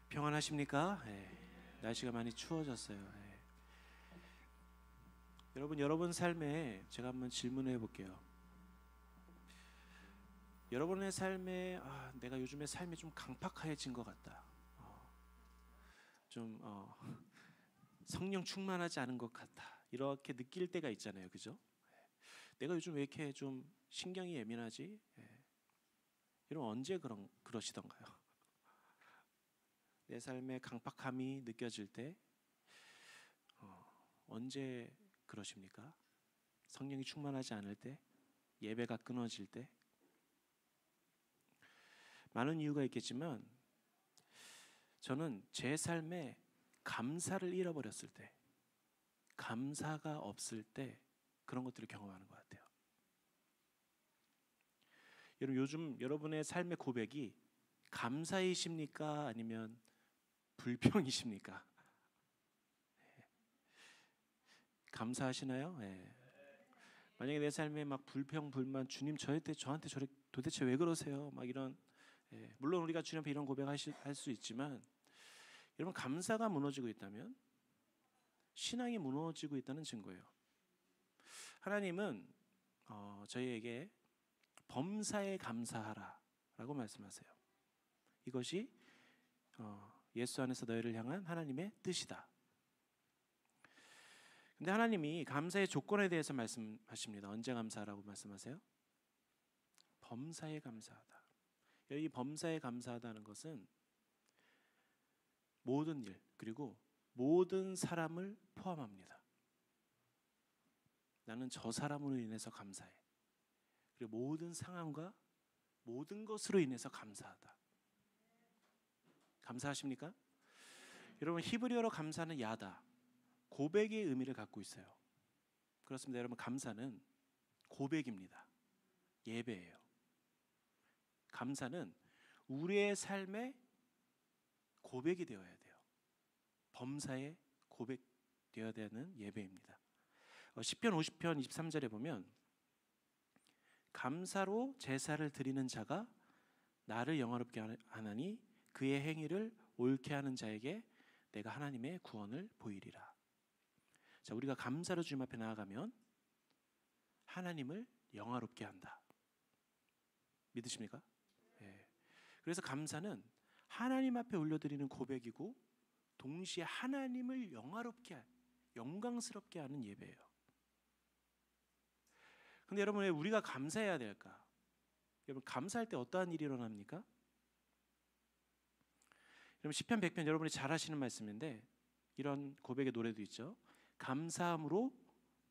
평안하십니까? 날씨가 많이 추워졌어요. 여러분 삶에 제가 한번 질문해 볼게요. 여러분의 삶에 내가 요즘에 삶이 좀 강팍해진 것 같다. 좀 성령 충만하지 않은 것 같다. 이렇게 느낄 때가 있잖아요, 그죠? 내가 요즘 왜 이렇게 좀 신경이 예민하지? 여러분 언제 그러시던가요? 내 삶의 강팍함이 느껴질 때 언제 그러십니까? 성령이 충만하지 않을 때? 예배가 끊어질 때? 많은 이유가 있겠지만 저는 제 삶에 감사를 잃어버렸을 때, 감사가 없을 때 그런 것들을 경험하는 것 같아요. 여러분 요즘 여러분의 삶의 고백이 감사이십니까? 아니면 불평이십니까? 감사하시나요? 만약에 내 삶에 막 불평, 불만, 주님 저한테 도대체 왜 그러세요? 막 이런, 물론 우리가 주님 앞에 이런 고백할 수 있지만 여러분 감사가 무너지고 있다면 신앙이 무너지고 있다는 증거예요. 하나님은 저희에게 범사에 감사하라라고 말씀하세요. 이것이 예수 안에서 너희를 향한 하나님의 뜻이다. 근데 하나님이 감사의 조건에 대해서 말씀하십니다. 언제 감사하라고 말씀하세요? 범사에 감사하다. 이 범사에 감사하다는 것은 모든 일 그리고 모든 사람을 포함합니다. 나는 저 사람으로 인해서 감사해. 그리고 모든 상황과 모든 것으로 인해서 감사하다. 감사하십니까? 여러분 히브리어로 감사는 야다, 고백의 의미를 갖고 있어요. 그렇습니다. 여러분 감사는 고백입니다. 예배예요. 감사는 우리의 삶의 고백이 되어야 돼요. 범사에 고백되어야 되는 예배입니다. 시편 50편 23절에 보면 감사로 제사를 드리는 자가 나를 영화롭게 하나니 그의 행위를 옳게 하는 자에게 내가 하나님의 구원을 보이리라. 자, 우리가 감사로 주님 앞에 나아가면 하나님을 영화롭게 한다. 믿으십니까? 그래서 감사는 하나님 앞에 올려드리는 고백이고 동시에 하나님을 영광스럽게 하는 예배예요. 근데 여러분 왜 우리가 감사해야 될까? 여러분 감사할 때 어떠한 일이 일어납니까? 여러분 시편 100편 여러분이 잘 아시는 말씀인데 이런 고백의 노래도 있죠. 감사함으로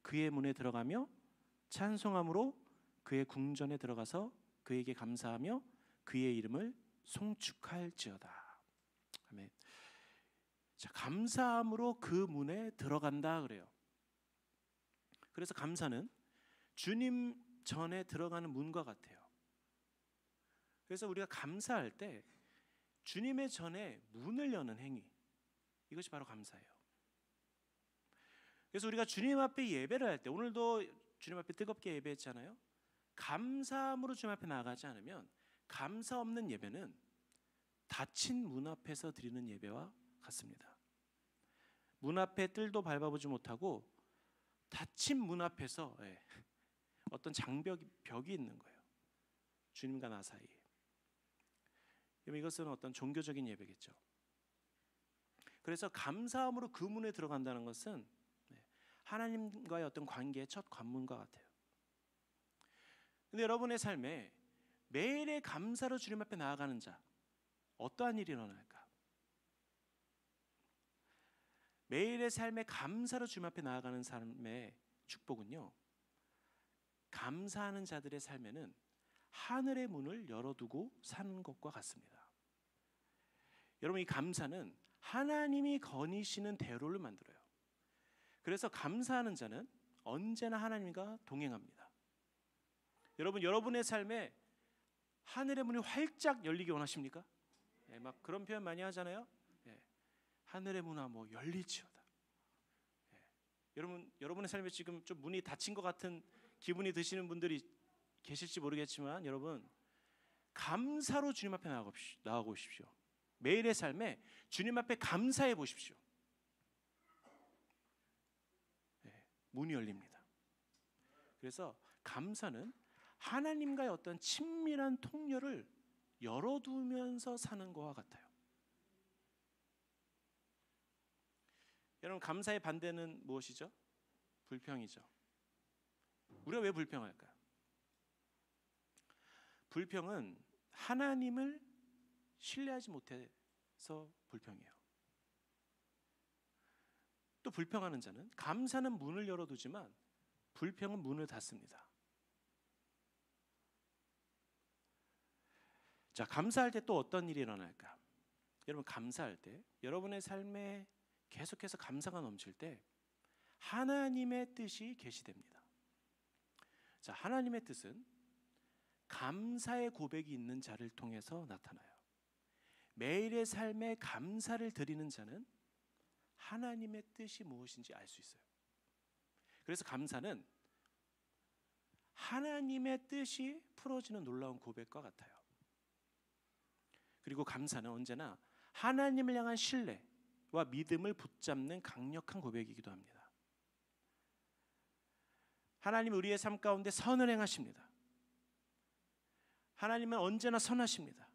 그의 문에 들어가며 찬송함으로 그의 궁전에 들어가서 그에게 감사하며 그의 이름을 송축할지어다. 아멘. 자, 감사함으로 그 문에 들어간다 그래요. 그래서 감사는 주님 전에 들어가는 문과 같아요. 그래서 우리가 감사할 때 주님의 전에 문을 여는 행위, 이것이 바로 감사예요. 그래서 우리가 주님 앞에 예배를 할 때, 오늘도 주님 앞에 뜨겁게 예배했잖아요. 감사함으로 주님 앞에 나아가지 않으면 감사 없는 예배는 닫힌 문 앞에서 드리는 예배와 같습니다. 문 앞에 뜰도 밟아보지 못하고 닫힌 문 앞에서 어떤 벽이 있는 거예요. 주님과 나 사이에. 이것은 어떤 종교적인 예배겠죠. 그래서 감사함으로 그 문에 들어간다는 것은 하나님과의 어떤 관계의 첫 관문과 같아요. 근데 여러분의 삶에 매일의 감사로 주님 앞에 나아가는 자, 어떠한 일이 일어날까? 매일의 삶에 감사로 주님 앞에 나아가는 삶의 축복은요, 감사하는 자들의 삶에는 하늘의 문을 열어두고 사는 것과 같습니다. 여러분 이 감사는 하나님이 거니시는 대로를 만들어요. 그래서 감사하는 자는 언제나 하나님과 동행합니다. 여러분 여러분의 삶에 하늘의 문이 활짝 열리기 원하십니까? 막 그런 표현 많이 하잖아요. 하늘의 문아 뭐 열리지어다. 여러분의 삶에 지금 좀 문이 닫힌 것 같은 기분이 드시는 분들이 계실지 모르겠지만 여러분 감사로 주님 앞에 나아가십시오. 매일의 삶에 주님 앞에 감사해 보십시오. 네, 문이 열립니다. 그래서 감사는 하나님과의 어떤 친밀한 통로를 열어두면서 사는 것과 같아요. 여러분, 감사의 반대는 무엇이죠? 불평이죠. 우리가 왜 불평할까요? 불평은 하나님을 신뢰하지 못해서 불평해요. 또 불평하는 자는 감사는 문을 열어두지만 불평은 문을 닫습니다. 자, 감사할 때 또 어떤 일이 일어날까? 여러분, 감사할 때 여러분의 삶에 계속해서 감사가 넘칠 때 하나님의 뜻이 계시됩니다. 자, 하나님의 뜻은 감사의 고백이 있는 자를 통해서 나타나요. 매일의 삶에 감사를 드리는 자는 하나님의 뜻이 무엇인지 알 수 있어요. 그래서 감사는 하나님의 뜻이 풀어지는 놀라운 고백과 같아요. 그리고 감사는 언제나 하나님을 향한 신뢰와 믿음을 붙잡는 강력한 고백이기도 합니다. 하나님은 우리의 삶 가운데 선을 행하십니다. 하나님은 언제나 선하십니다.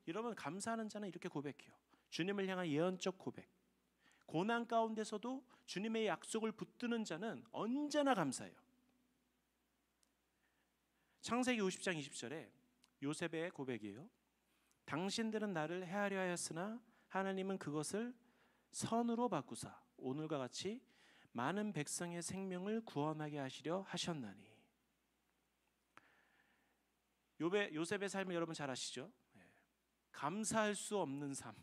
여러분, 감사하는 자는 이렇게 고백해요. 주님을 향한 예언적 고백. 고난 가운데서도 주님의 약속을 붙드는 자는 언제나 감사해요. 창세기 50장 20절에 요셉의 고백이에요. 당신들은 나를 해하려 하였으나 하나님은 그것을 선으로 바꾸사 오늘과 같이 많은 백성의 생명을 구원하게 하시려 하셨나니. 요셉의 삶을 여러분 잘 아시죠? 감사할 수 없는 삶.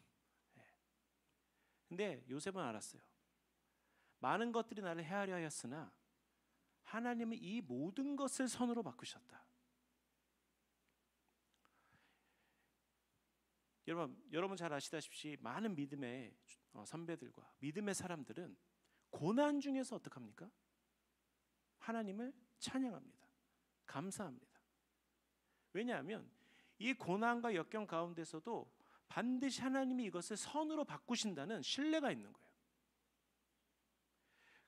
근데 요셉은 알았어요. 많은 것들이 나를 해하려 하였으나 하나님은 이 모든 것을 선으로 바꾸셨다. 여러분 잘 아시다시피 많은 믿음의 선배들과 믿음의 사람들은 고난 중에서 어떡합니까? 하나님을 찬양합니다. 감사합니다. 왜냐하면 이 고난과 역경 가운데서도 반드시 하나님이 이것을 선으로 바꾸신다는 신뢰가 있는 거예요.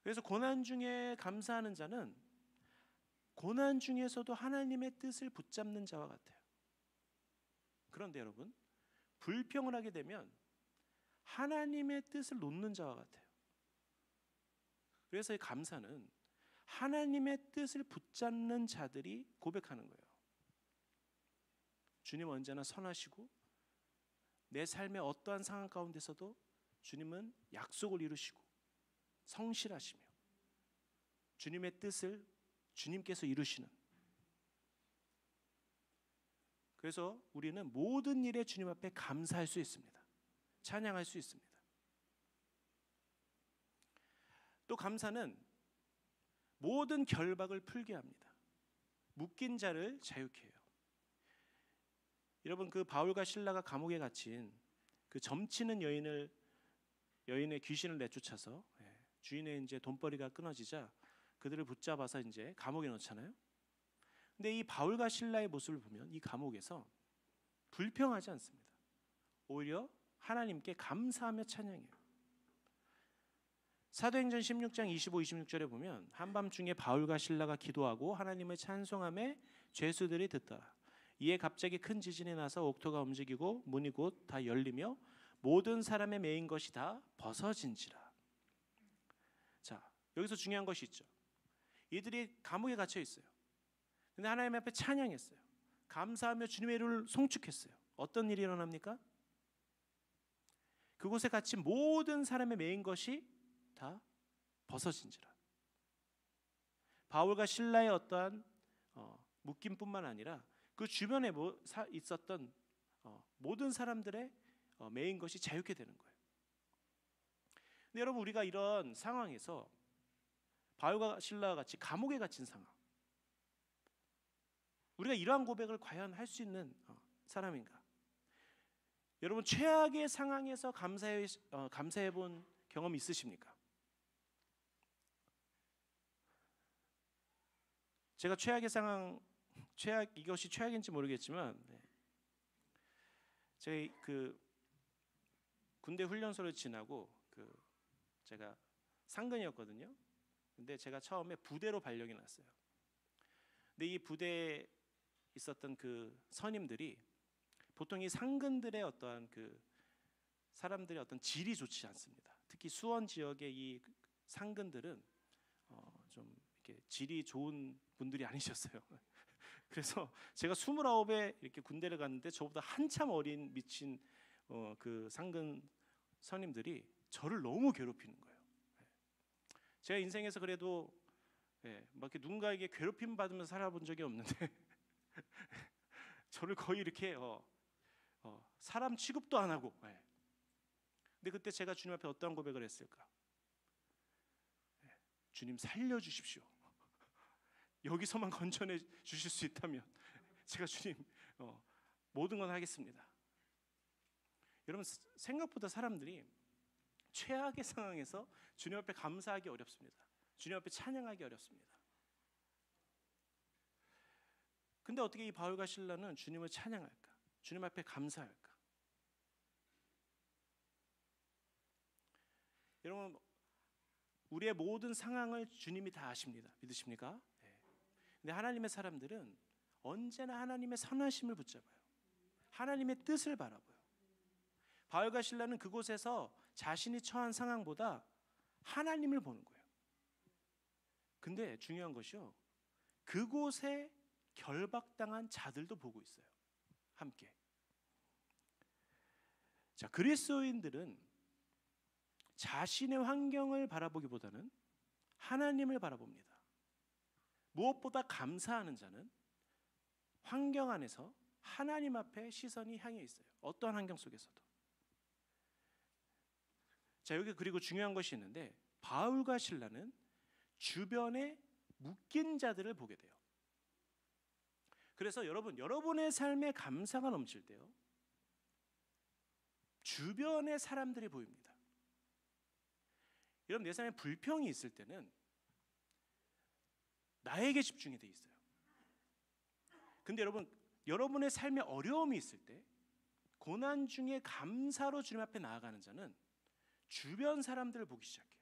그래서 고난 중에 감사하는 자는 고난 중에서도 하나님의 뜻을 붙잡는 자와 같아요. 그런데 여러분, 불평을 하게 되면 하나님의 뜻을 놓는 자와 같아요. 그래서 이 감사는 하나님의 뜻을 붙잡는 자들이 고백하는 거예요. 주님 언제나 선하시고 내 삶의 어떠한 상황 가운데서도 주님은 약속을 이루시고 성실하시며 주님의 뜻을 주님께서 이루시는. 그래서 우리는 모든 일에 주님 앞에 감사할 수 있습니다. 찬양할 수 있습니다. 또 감사는 모든 결박을 풀게 합니다. 묶인 자를 자유케 해요. 여러분, 그 바울과 실라가 감옥에 갇힌 그 점치는 여인의 귀신을 내쫓아서 주인의 이제 돈벌이가 끊어지자 그들을 붙잡아서 이제 감옥에 넣잖아요. 근데 이 바울과 실라의 모습을 보면 이 감옥에서 불평하지 않습니다. 오히려 하나님께 감사하며 찬양해요. 사도행전 16장 25, 26절에 보면 한밤중에 바울과 실라가 기도하고 하나님을 찬송하며 죄수들이 듣더라. 이에 갑자기 큰 지진이 나서 옥토가 움직이고 문이 곧 다 열리며 모든 사람의 매인 것이 다 벗어진지라. 자, 여기서 중요한 것이 있죠. 이들이 감옥에 갇혀 있어요. 근데 하나님 앞에 찬양했어요. 감사하며 주님의 이름을 송축했어요. 어떤 일이 일어납니까? 그곳에 갇힌 모든 사람의 매인 것이 다 벗어진지라. 바울과 실라의 어떠한 묶임뿐만 아니라 그 주변에 있었던 모든 사람들의 매인 것이 자유케 되는 거예요. 근데 여러분, 우리가 이런 상황에서 바울과 실라와 같이 감옥에 갇힌 상황, 우리가 이러한 고백을 과연 할 수 있는 사람인가? 여러분, 최악의 상황에서 감사해 본 경험 있으십니까? 제가 최악의 상황, 이것이 최악인지 모르겠지만 제가 군대 훈련소를 지나고 제가 상근이었거든요. 근데 제가 처음에 부대로 발령이 났어요. 근데 이 부대에 있었던 그 선임들이 보통 이 상근들의 어떠한 사람들의 어떤 질이 좋지 않습니다. 특히 수원 지역의 이 상근들은 좀 이렇게 질이 좋은 분들이 아니셨어요. 그래서 제가 29에 이렇게 군대를 갔는데 저보다 한참 어린 미친 그 상근 선임들이 저를 너무 괴롭히는 거예요. 제가 인생에서 그래도 막 이렇게 누군가에게 괴롭힘 받으면서 살아본 적이 없는데 저를 거의 이렇게 사람 취급도 안 하고. 근데 그때 제가 주님 앞에 어떠한 고백을 했을까? 주님 살려주십시오. 여기서만 건져내 주실 수 있다면 제가 주님 모든 건 하겠습니다. 여러분, 생각보다 사람들이 최악의 상황에서 주님 앞에 감사하기 어렵습니다. 주님 앞에 찬양하기 어렵습니다. 근데 어떻게 이 바울과 실라는 주님을 찬양할까? 주님 앞에 감사할까? 여러분, 우리의 모든 상황을 주님이 다 아십니다. 믿으십니까? 근데 하나님의 사람들은 언제나 하나님의 선하심을 붙잡아요. 하나님의 뜻을 바라봐요. 바울과 실라는 그곳에서 자신이 처한 상황보다 하나님을 보는 거예요. 근데 중요한 것이요, 그곳에 결박당한 자들도 보고 있어요. 함께. 자, 그리스도인들은 자신의 환경을 바라보기보다는 하나님을 바라봅니다. 무엇보다 감사하는 자는 환경 안에서 하나님 앞에 시선이 향해 있어요. 어떠한 환경 속에서도. 자, 여기 그리고 중요한 것이 있는데 바울과 실라는 주변에 묶인 자들을 보게 돼요. 그래서 여러분의 삶에 감사가 넘칠 때요, 주변의 사람들이 보입니다. 여러분, 내 삶에 불평이 있을 때는 나에게 집중이 돼 있어요. 근데 여러분의 삶에 어려움이 있을 때, 고난 중에 감사로 주님 앞에 나아가는 자는 주변 사람들을 보기 시작해요.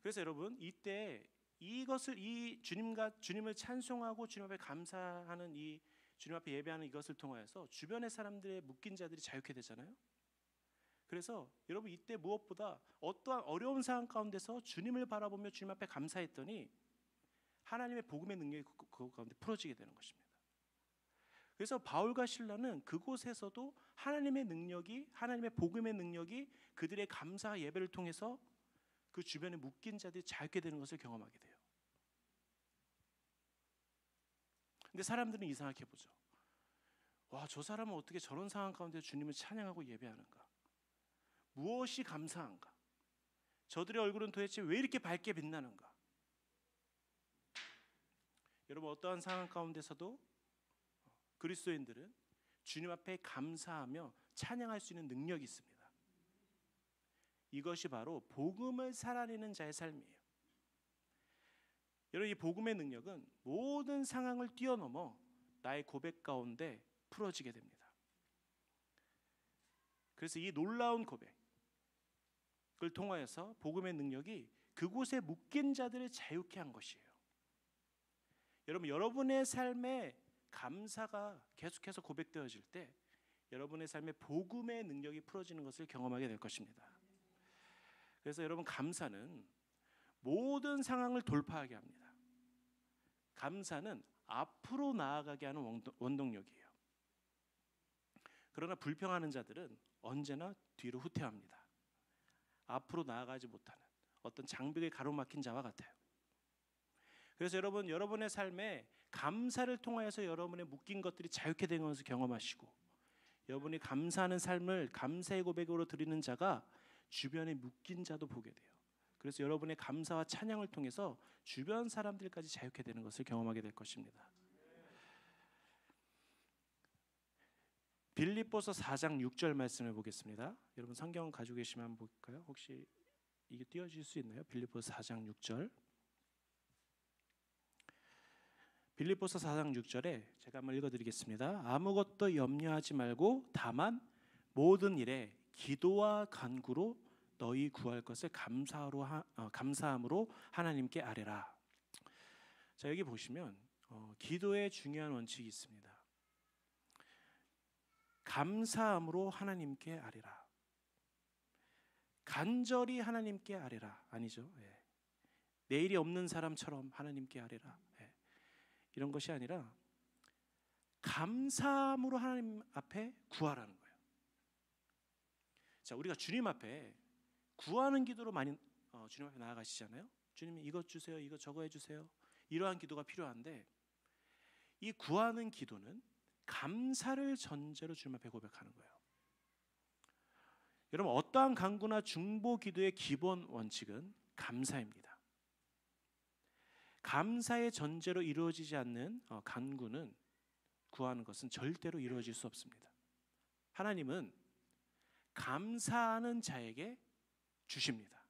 그래서 여러분, 이때 이 주님을 찬송하고 주님 앞에 감사하는 이 주님 앞에 예배하는 이것을 통하여서 주변의 사람들의 묶인 자들이 자유케 되잖아요. 그래서 여러분, 이때 무엇보다 어떠한 어려운 상황 가운데서 주님을 바라보며 주님 앞에 감사했더니 하나님의 복음의 능력이 그 가운데 풀어지게 되는 것입니다. 그래서 바울과 실라는 그곳에서도 하나님의 복음의 능력이 그들의 감사 예배를 통해서 그 주변에 묶인 자들이 자유케 되는 것을 경험하게 돼요. 근데 사람들은 이상하게 보죠. 와, 저 사람은 어떻게 저런 상황 가운데 주님을 찬양하고 예배하는가? 무엇이 감사한가? 저들의 얼굴은 도대체 왜 이렇게 밝게 빛나는가? 여러분, 어떠한 상황 가운데서도 그리스도인들은 주님 앞에 감사하며 찬양할 수 있는 능력이 있습니다. 이것이 바로 복음을 살아내는 자의 삶이에요. 여러분, 이 복음의 능력은 모든 상황을 뛰어넘어 나의 고백 가운데 풀어지게 됩니다. 그래서 이 놀라운 고백을 통하여서 복음의 능력이 그곳에 묶인 자들을 자유케 한 것이에요. 여러분, 여러분의 삶에 감사가 계속해서 고백되어질 때 여러분의 삶에 복음의 능력이 풀어지는 것을 경험하게 될 것입니다. 그래서 여러분, 감사는 모든 상황을 돌파하게 합니다. 감사는 앞으로 나아가게 하는 원동력이에요. 그러나 불평하는 자들은 언제나 뒤로 후퇴합니다. 앞으로 나아가지 못하는 어떤 장벽에 가로막힌 자와 같아요. 그래서 여러분의 삶에 감사를 통하여서 여러분의 묶인 것들이 자유케 되는 것을 경험하시고, 여러분이 감사하는 삶을 감사의 고백으로 드리는 자가 주변에 묶인 자도 보게 돼요. 그래서 여러분의 감사와 찬양을 통해서 주변 사람들까지 자유케 되는 것을 경험하게 될 것입니다. 빌립보서 4장 6절 말씀을 보겠습니다. 여러분, 성경 가지고 계시면 한번 볼까요? 혹시 이게 띄워질 수 있나요? 빌립보서 4장 6절. 빌립보서 4장 6절에 제가 한번 읽어드리겠습니다. 아무것도 염려하지 말고 다만 모든 일에 기도와 간구로 너희 구할 것을 감사함으로 하나님께 아뢰라. 자, 여기 보시면 기도의 중요한 원칙이 있습니다. 감사함으로 하나님께 아뢰라. 간절히 하나님께 아뢰라 아니죠. 내일이 없는 사람처럼 하나님께 아뢰라. 이런 것이 아니라 감사함으로 하나님 앞에 구하라는 거예요. 자, 우리가 주님 앞에 구하는 기도로 많이 주님 앞에 나아가시잖아요. 주님 이것 주세요, 이것 저거 해주세요. 이러한 기도가 필요한데 이 구하는 기도는 감사를 전제로 주님 앞에 고백하는 거예요. 여러분, 어떠한 간구나 중보 기도의 기본 원칙은 감사입니다. 감사의 전제로 이루어지지 않는 간구는 구하는 것은 절대로 이루어질 수 없습니다. 하나님은 감사하는 자에게 주십니다.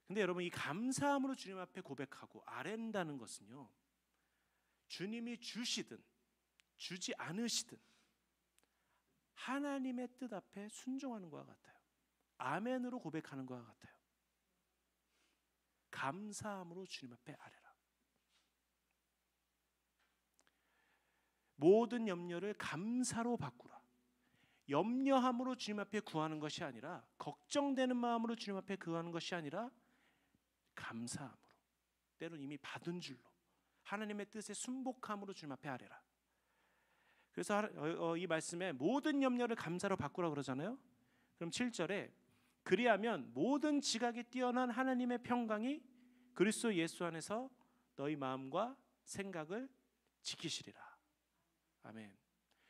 근데 여러분, 이 감사함으로 주님 앞에 고백하고 아랜다는 것은요, 주님이 주시든 주지 않으시든 하나님의 뜻 앞에 순종하는 것과 같아요. 아멘으로 고백하는 것과 같아요. 감사함으로 주님 앞에 아뢰라. 모든 염려를 감사로 바꾸라. 염려함으로 주님 앞에 구하는 것이 아니라, 걱정되는 마음으로 주님 앞에 구하는 것이 아니라 감사함으로, 때로는 이미 받은 줄로 하나님의 뜻에 순복함으로 주님 앞에 아뢰라. 그래서 이 말씀에 모든 염려를 감사로 바꾸라 그러잖아요. 그럼 7절에 그리하면 모든 지각이 뛰어난 하나님의 평강이 그리스도 예수 안에서 너희 마음과 생각을 지키시리라. 아멘.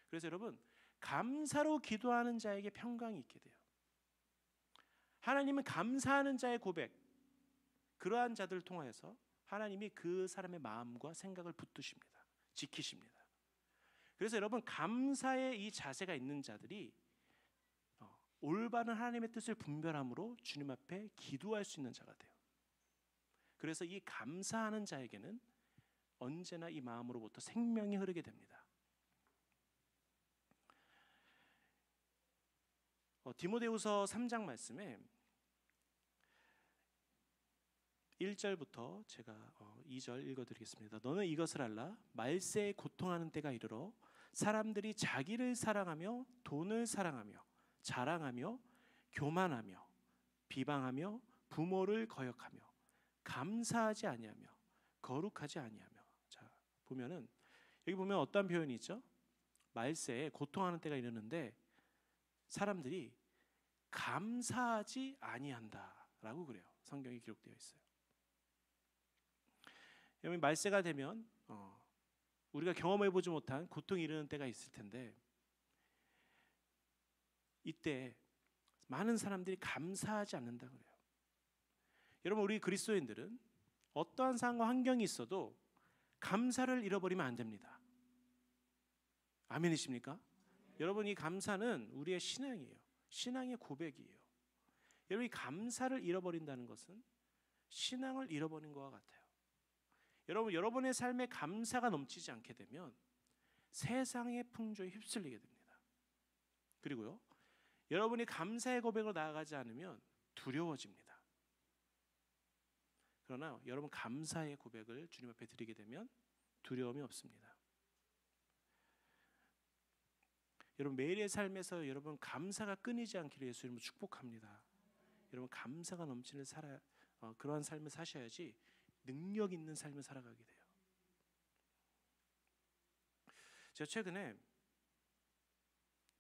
그래서 여러분, 감사로 기도하는 자에게 평강이 있게 돼요. 하나님은 감사하는 자의 고백, 그러한 자들을 통하여서 하나님이 그 사람의 마음과 생각을 붙드십니다. 지키십니다. 그래서 여러분, 감사의 이 자세가 있는 자들이 올바른 하나님의 뜻을 분별함으로 주님 앞에 기도할 수 있는 자가 돼요. 그래서 이 감사하는 자에게는 언제나 이 마음으로부터 생명이 흐르게 됩니다. 디모데후서 3장 말씀에 1절부터 제가 2절 읽어드리겠습니다. 너는 이것을 알라. 말세에 고통하는 때가 이르러 사람들이 자기를 사랑하며 돈을 사랑하며 자랑하며 교만하며 비방하며 부모를 거역하며 감사하지 아니하며 거룩하지 아니하며. 자, 보면은 여기 보면 어떤 표현이 있죠? 말세에 고통하는 때가 이르는데 사람들이 감사하지 아니한다라고 그래요. 성경에 기록되어 있어요. 여러분, 말세가 되면 우리가 경험해보지 못한 고통이 이르는 때가 있을 텐데 이때 많은 사람들이 감사하지 않는다 그래요. 여러분, 우리 그리스도인들은 어떠한 상황과 환경이 있어도 감사를 잃어버리면 안 됩니다. 아멘이십니까? 여러분, 이 감사는 우리의 신앙이에요. 신앙의 고백이에요. 여러분, 이 감사를 잃어버린다는 것은 신앙을 잃어버린 것과 같아요. 여러분, 여러분의 삶에 감사가 넘치지 않게 되면 세상의 풍조에 휩쓸리게 됩니다. 그리고요, 여러분이 감사의 고백으로 나아가지 않으면 두려워집니다. 그러나 여러분, 감사의 고백을 주님 앞에 드리게 되면 두려움이 없습니다. 여러분, 매일의 삶에서 여러분 감사가 끊이지 않기를 예수님을 축복합니다. 여러분, 감사가 넘치는 그러한 삶을 사셔야지 능력 있는 삶을 살아가게 돼요. 제가 최근에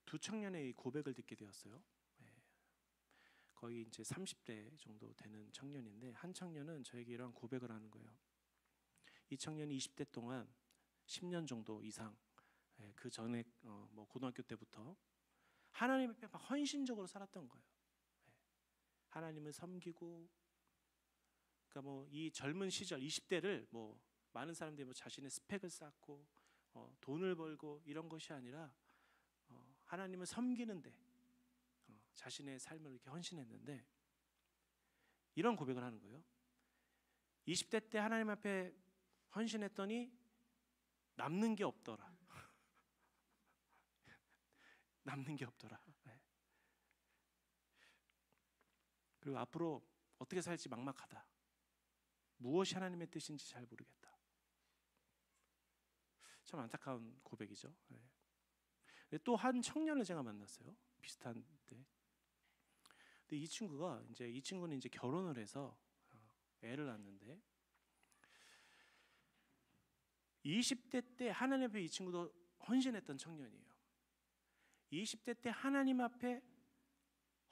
두 청년의 고백을 듣게 되었어요. 거의 이제 30대 정도 되는 청년인데, 한 청년은 저에게 이런 고백을 하는 거예요. 이 청년이 20대 동안 10년 정도 이상, 그 전에 뭐 고등학교 때부터 하나님 앞에 막 헌신적으로 살았던 거예요. 하나님을 섬기고, 그러니까 뭐 이 젊은 시절 20대를 뭐 많은 사람들이 뭐 자신의 스펙을 쌓고 돈을 벌고 이런 것이 아니라 하나님을 섬기는데 자신의 삶을 이렇게 헌신했는데 이런 고백을 하는 거예요. 20대 때 하나님 앞에 헌신했더니 남는 게 없더라. 남는 게 없더라. 네. 그리고 앞으로 어떻게 살지 막막하다. 무엇이 하나님의 뜻인지 잘 모르겠다. 참 안타까운 고백이죠. 네. 또 한 청년을 제가 만났어요. 비슷한 때. 근데 이 친구는 이제 결혼을 해서 애를 낳았는데 20대 때 하나님 앞에 이 친구도 헌신했던 청년이에요. 20대 때 하나님 앞에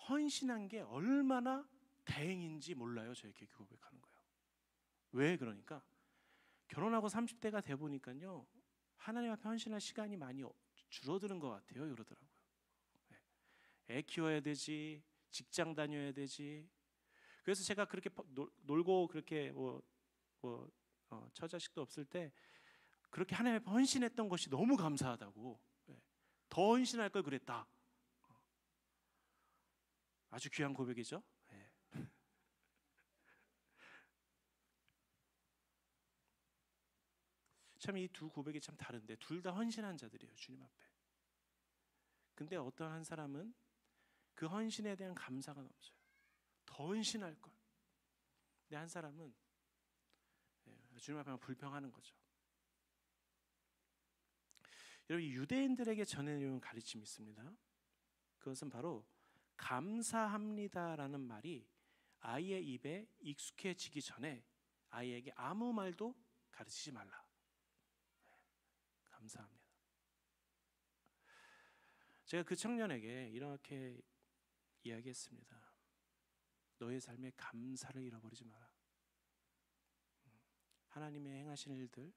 헌신한 게 얼마나 다행인지 몰라요. 저에게 고백하는 거예요. 왜 그러니까 결혼하고 30대가 돼 보니까요. 하나님 앞에 헌신할 시간이 많이 줄어드는 것 같아요. 그러더라고요. 애 키워야 되지, 직장 다녀야 되지. 그래서 제가 그렇게 놀고 그렇게 처자식도 없을 때 그렇게 하나님 앞에 헌신했던 것이 너무 감사하다고. 더 헌신할 걸 그랬다. 아주 귀한 고백이죠. 참 이 두 고백이 참 다른데 둘 다 헌신한 자들이에요. 주님 앞에. 근데 어떤 한 사람은 그 헌신에 대한 감사가 넘쳐요. 더 헌신할 걸. 근데 한 사람은 주님 앞에 불평하는 거죠. 여러분 유대인들에게 전해주는 가르침이 있습니다. 그것은 바로 감사합니다라는 말이 아이의 입에 익숙해지기 전에 아이에게 아무 말도 가르치지 말라. 감사합니다. 제가 그 청년에게 이렇게 이야기했습니다. 너의 삶에 감사를 잃어버리지 마라. 하나님의 행하신 일들,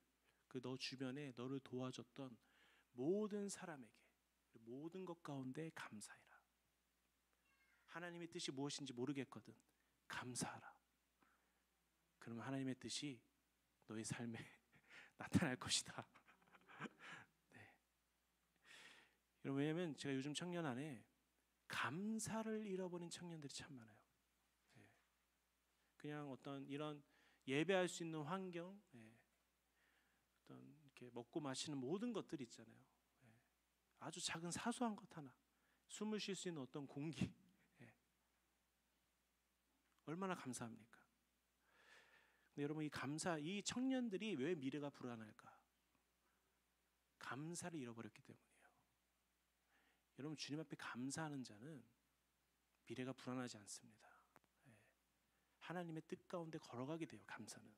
그 너 주변에 너를 도와줬던 모든 사람에게 모든 것 가운데 감사해라. 하나님의 뜻이 무엇인지 모르겠거든. 감사하라. 그러면 하나님의 뜻이 너의 삶에 나타날 것이다. 네. 여러분, 왜냐하면 제가 요즘 청년 안에 감사를 잃어버린 청년들이 참 많아요. 네. 그냥 어떤 이런 예배할 수 있는 환경, 어떤 이렇게 먹고 마시는 모든 것들이 있잖아요. 아주 작은 사소한 것 하나, 숨을 쉴 수 있는 어떤 공기, 얼마나 감사합니까? 근데 여러분 이 청년들이 왜 미래가 불안할까? 감사를 잃어버렸기 때문이에요. 여러분 주님 앞에 감사하는 자는 미래가 불안하지 않습니다. 하나님의 뜻 가운데 걸어가게 돼요. 감사는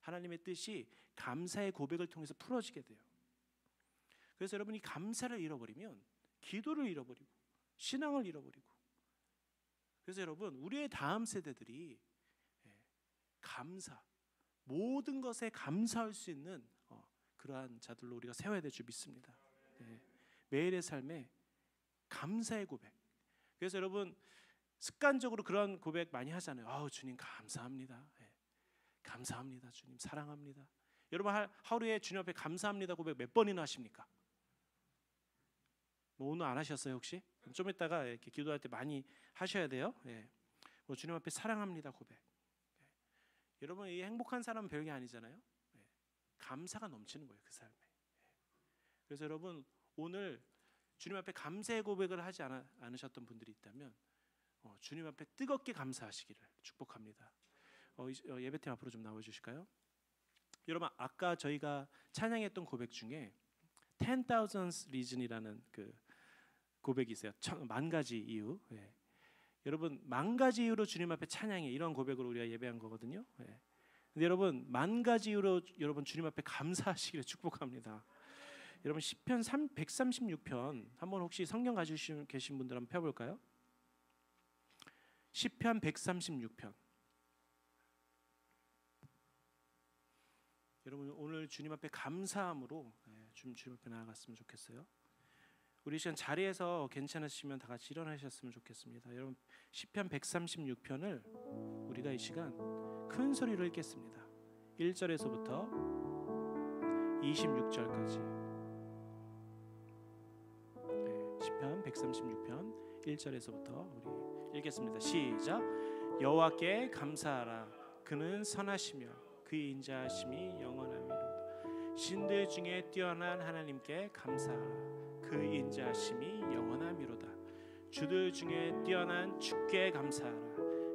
하나님의 뜻이 감사의 고백을 통해서 풀어지게 돼요. 그래서 여러분이 감사를 잃어버리면 기도를 잃어버리고 신앙을 잃어버리고, 그래서 여러분 우리의 다음 세대들이 감사, 모든 것에 감사할 수 있는 그러한 자들로 우리가 세워야 될 줄 믿습니다. 매일의 삶에 감사의 고백. 그래서 여러분 습관적으로 그런 고백 많이 하잖아요. 아우 주님 감사합니다. 감사합니다. 주님 사랑합니다. 여러분 하루에 주님 앞에 감사합니다 고백 몇 번이나 하십니까? 오늘 안 하셨어요 혹시? 좀 이따가 이렇게 기도할 때 많이 하셔야 돼요. 주님 앞에 사랑합니다 고백. 여러분 이 행복한 사람은 별게 아니잖아요. 감사가 넘치는 거예요 그 삶에. 그래서 여러분 오늘 주님 앞에 감사의 고백을 하지 않으셨던 분들이 있다면 주님 앞에 뜨겁게 감사하시기를 축복합니다. 예배팀 앞으로 좀 나와주실까요? 여러분 아까 저희가 찬양했던 고백 중에 10,000 reason이라는 그 고백이 있어요. 10,000가지 이유. 여러분 10,000가지 이유로 주님 앞에 찬양해, 이런 고백으로 우리가 예배한 거거든요. 근데 여러분 10,000가지 이유로 여러분 주님 앞에 감사하시기를 축복합니다. 여러분 시편 136편 한번 혹시 성경 가지고 계신 분들 한번 펴볼까요? 시편 136편. 여러분 오늘 주님 앞에 감사함으로 주님 앞에 나아갔으면 좋겠어요. 우리 시간 자리에서 괜찮으시면 다 같이 일어나셨으면 좋겠습니다. 여러분 시편 136편을 우리가 이 시간 큰 소리로 읽겠습니다. 1절에서부터 26절까지. 시편 136편 1절에서부터 우리 읽겠습니다. 시작. 여호와께 감사하라. 그는 선하시며 그의 인자하심이 영원합니다. 신들 중에 뛰어난 하나님께 감사하라. 그 인자하심이 영원함이로다. 주들 중에 뛰어난 주께 감사하라.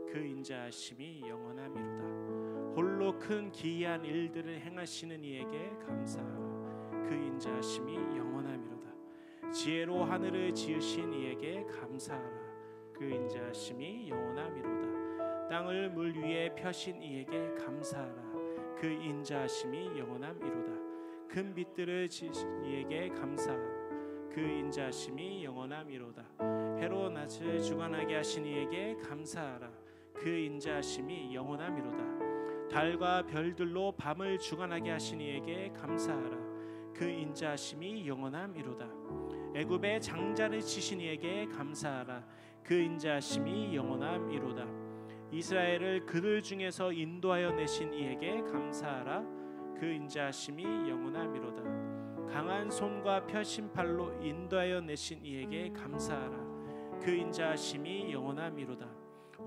그 인자하심이 영원함이로다. 홀로 큰 기이한 일들을 행하시는 이에게 감사하라. 그 인자하심이 영원함이로다. 지혜로 하늘을 지으신 이에게 감사하라. 그 인자하심이 영원함이로다. 땅을 물 위에 펴신 이에게 감사하라. 그 인자하심이 영원함이로다. 큰 빛들을 지으신 이에게 감사하라. 그 인자하심이 영원함이로다. 해로 낮을 주관하게 하신 이에게 감사하라. 그 인자하심이 영원함이로다. 달과 별들로 밤을 주관하게 하신 이에게 감사하라. 그 인자하심이 영원함이로다. 애굽의 장자를 치신 이에게 감사하라. 그 인자하심이 영원함이로다. 이스라엘을 그들 중에서 인도하여 내신 이에게 감사하라. 그 인자하심이 영원함이로다. 강한 손과 펴신 팔로 인도하여 내신 이에게 감사하라. 그 인자하심이 영원함이로다.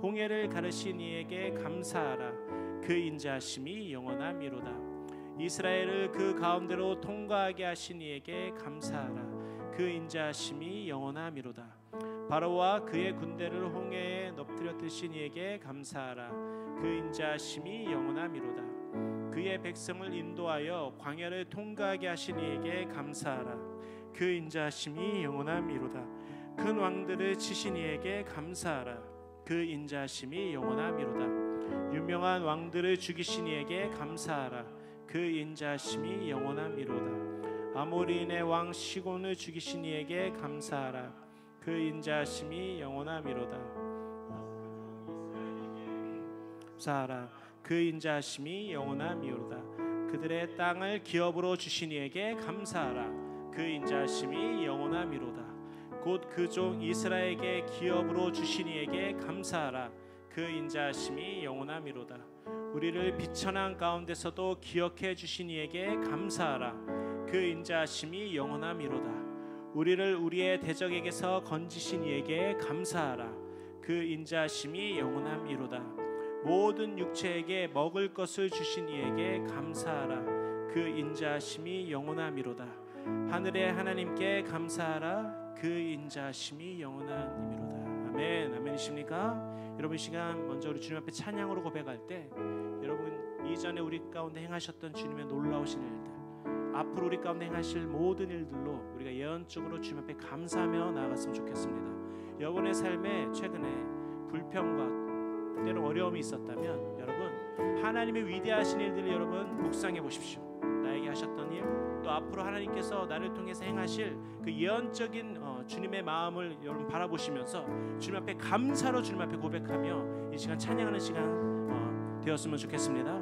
홍해를 가르신 이에게 감사하라. 그 인자하심이 영원함이로다. 이스라엘을 그 가운데로 통과하게 하신 이에게 감사하라. 그 인자하심이 영원함이로다. 바로와 그의 군대를 홍해에 넘뜨려 드신 이에게 감사하라. 그 인자하심이 영원함이로다. 그의 백성을 인도하여 광야를 통과하게 하신 이에게 감사하라. 그 인자하심이 영원함이로다. 큰 왕들을 치신 이에게 감사하라. 그 인자하심이 영원함이로다. 유명한 왕들을 죽이신 이에게 감사하라. 그 인자하심이 영원함이로다. 아모리인의 왕 시곤을 죽이신 이에게 감사하라. 그 인자하심이 영원함이로다. 감사하라. 그 인자하심이 영원함이로다. 그들의 땅을 기업으로 주신 이에게 감사하라. 그 인자하심이 영원함이로다. 곧 그 종 이스라엘에게 기업으로 주신 이에게 감사하라. 그 인자하심이 영원함이로다. 우리를 비천한 가운데서도 기억해 주신 이에게 감사하라. 그 인자하심이 영원함이로다. 우리를 우리의 대적에게서 건지신 이에게 감사하라. 그 인자하심이 영원함이로다. 모든 육체에게 먹을 것을 주신 이에게 감사하라. 그 인자하심이 영원함이로다. 하늘의 하나님께 감사하라. 그 인자하심이 영원함이로다. 아멘. 아멘이십니까? 여러분, 이 시간 먼저 우리 주님 앞에 찬양으로 고백할 때 여러분 이전에 우리 가운데 행하셨던 주님의 놀라우신 일들, 앞으로 우리 가운데 행하실 모든 일들로 우리가 예언적으로 주님 앞에 감사하며 나아갔으면 좋겠습니다. 여러분의 삶에 최근에 불평과 때로 어려움이 있었다면 여러분 하나님의 위대하신 일들을 여러분 묵상해 보십시오. 나에게 하셨던 일, 또 앞으로 하나님께서 나를 통해서 행하실 그 예언적인 주님의 마음을 여러분 바라보시면서 주님 앞에 감사로 주님 앞에 고백하며 이 시간 찬양하는 시간 되었으면 좋겠습니다.